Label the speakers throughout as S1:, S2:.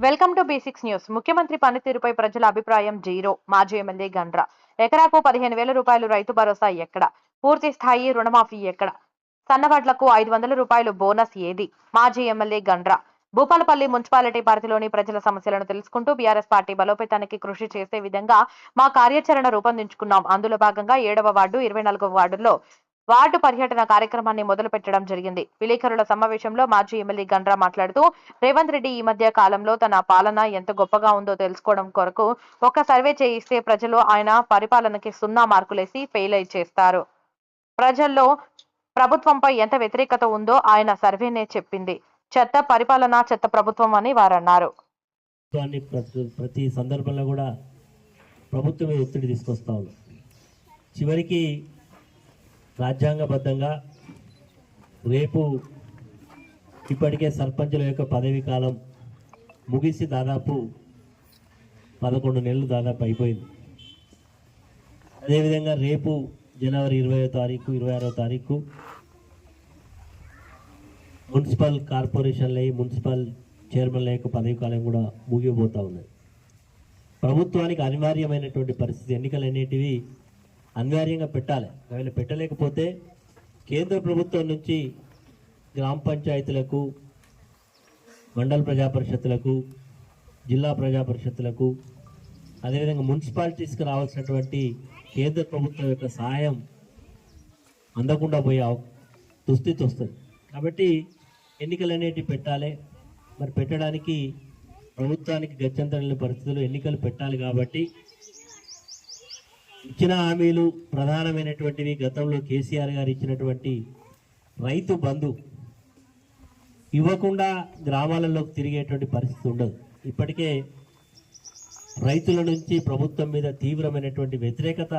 S1: Welcome to basics news. ముఖ్యమంత్రి పనితీరుపై ప్రజల అభిప్రాయం జీరో. మాజీ ఎమ్మెల్యే గండ్ర. ఎకరాకు 15,000 రూపాయలు రైతు భరోసా ఎక్కడ? పూర్తి స్థాయి రుణమాఫీ ఎక్కడ? సన్నవడ్లకు 500 రూపాయలు బోనస్ ఏది? మాజీ ఎమ్మెల్యే గండ్ర. భూపాలపల్లి మున్సిపాలిటీ పరిధిలోని ప్రజల సమస్యలను తెలుసుకుంటూ బీఆర్ఎస్ పార్టీ బలోపేతానికి కృషి చేసే విధంగా మా కార్యాచరణ రూపొందించుకున్నాం. అందులో భాగంగా 7వ వార్డు, 24వ వార్డుల్లో వార్డు పర్యటన కార్యక్రమాన్ని మొదలు పెట్టడం జరిగింది. విలేకరుల సమావేశంలో మాజీ ఎమ్మెల్యే గండ్ర మాట్లాడుతూ, రేవంత్ రెడ్డి ఈ మధ్య కాలంలో తన పాలన ఎంత గొప్పగా ఉందో తెలుసుకోవడం కొరకు ఒక సర్వే చేయిస్తే ప్రజలు ఆయన పరిపాలనకి 0 మార్కులేసి ఫెయిల్ చేస్తారు. ప్రజల్లో ప్రభుత్వంపై ఎంత వ్యతిరేకత ఉందో ఆయన సర్వేనే చెప్పింది. చెత్త పరిపాలన, చెత్త ప్రభుత్వం అని వారన్నారు.
S2: ప్రతి సందర్భంలో కూడా ప్రభుత్వమే ఒత్తిడి తీసుకొస్తా ఉంది. చివరికి రాజ్యాంగబద్ధంగా రేపు ఇప్పటికే సర్పంచుల యొక్క పదవీ కాలం ముగిసి దాదాపు 11 నెలలు దాదాపు అయిపోయింది. అదేవిధంగా రేపు జనవరి 20వ తారీఖు 26వ తారీఖు మున్సిపల్ కార్పొరేషన్ల మున్సిపల్ చైర్మన్ల యొక్క పదవీ కాలం కూడా ముగిపోతూ ఉన్నది. ప్రభుత్వానికి అనివార్యమైనటువంటి పరిస్థితి, ఎన్నికలు అనేటివి అనివార్యంగా పెట్టాలి. ఒకవేళ పెట్టలేకపోతే కేంద్ర ప్రభుత్వం నుంచి గ్రామ పంచాయతీలకు, మండల ప్రజా పరిషత్తులకు, జిల్లా ప్రజా పరిషత్తులకు, అదేవిధంగా మున్సిపాలిటీస్కి రావాల్సినటువంటి కేంద్ర ప్రభుత్వం యొక్క సహాయం అందకుండా పోయే దుస్థితి వస్తుంది. కాబట్టి ఎన్నికలు అనేటివి పెట్టాలి. మరి పెట్టడానికి ప్రభుత్వానికి గత్యంతరం పరిస్థితుల్లో ఎన్నికలు పెట్టాలి. కాబట్టి ఇచ్చిన హామీలు ప్రధానమైనటువంటివి గతంలో కేసీఆర్ గారు ఇచ్చినటువంటి రైతు బంధు ఇవ్వకుండా గ్రామాలలోకి తిరిగేటువంటి పరిస్థితి ఉండదు. ఇప్పటికే రైతుల నుంచి ప్రభుత్వం మీద తీవ్రమైనటువంటి వ్యతిరేకత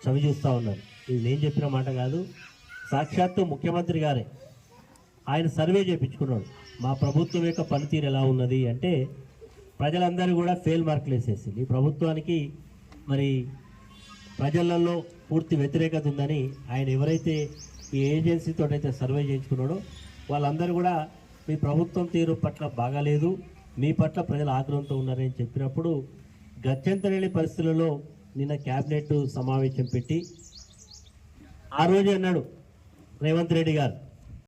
S2: చవిచూస్తూ ఉన్నారు. ఇది నేను చెప్పిన మాట కాదు, సాక్షాత్తు ముఖ్యమంత్రి గారే ఆయన సర్వే చేయించుకున్నాడు. మా ప్రభుత్వం యొక్క పనితీరు ఎలా ఉన్నది అంటే ప్రజలందరూ కూడా ఫెయిల్ మార్కులు వేసేసింది. ఈ ప్రభుత్వానికి మరి ప్రజలలో పూర్తి వ్యతిరేకత ఉందని ఆయన ఎవరైతే ఈ ఏజెన్సీతో అయితే సర్వే చేయించుకున్నాడో వాళ్ళందరూ కూడా మీ ప్రభుత్వం తీరు పట్ల బాగాలేదు, మీ పట్ల ప్రజలు ఆగ్రహంతో ఉన్నారని చెప్పినప్పుడు గత్యంతరలేని పరిస్థితులలో నిన్న క్యాబినెట్ సమావేశం పెట్టి ఆ రోజు అన్నాడు రేవంత్ రెడ్డి గారు,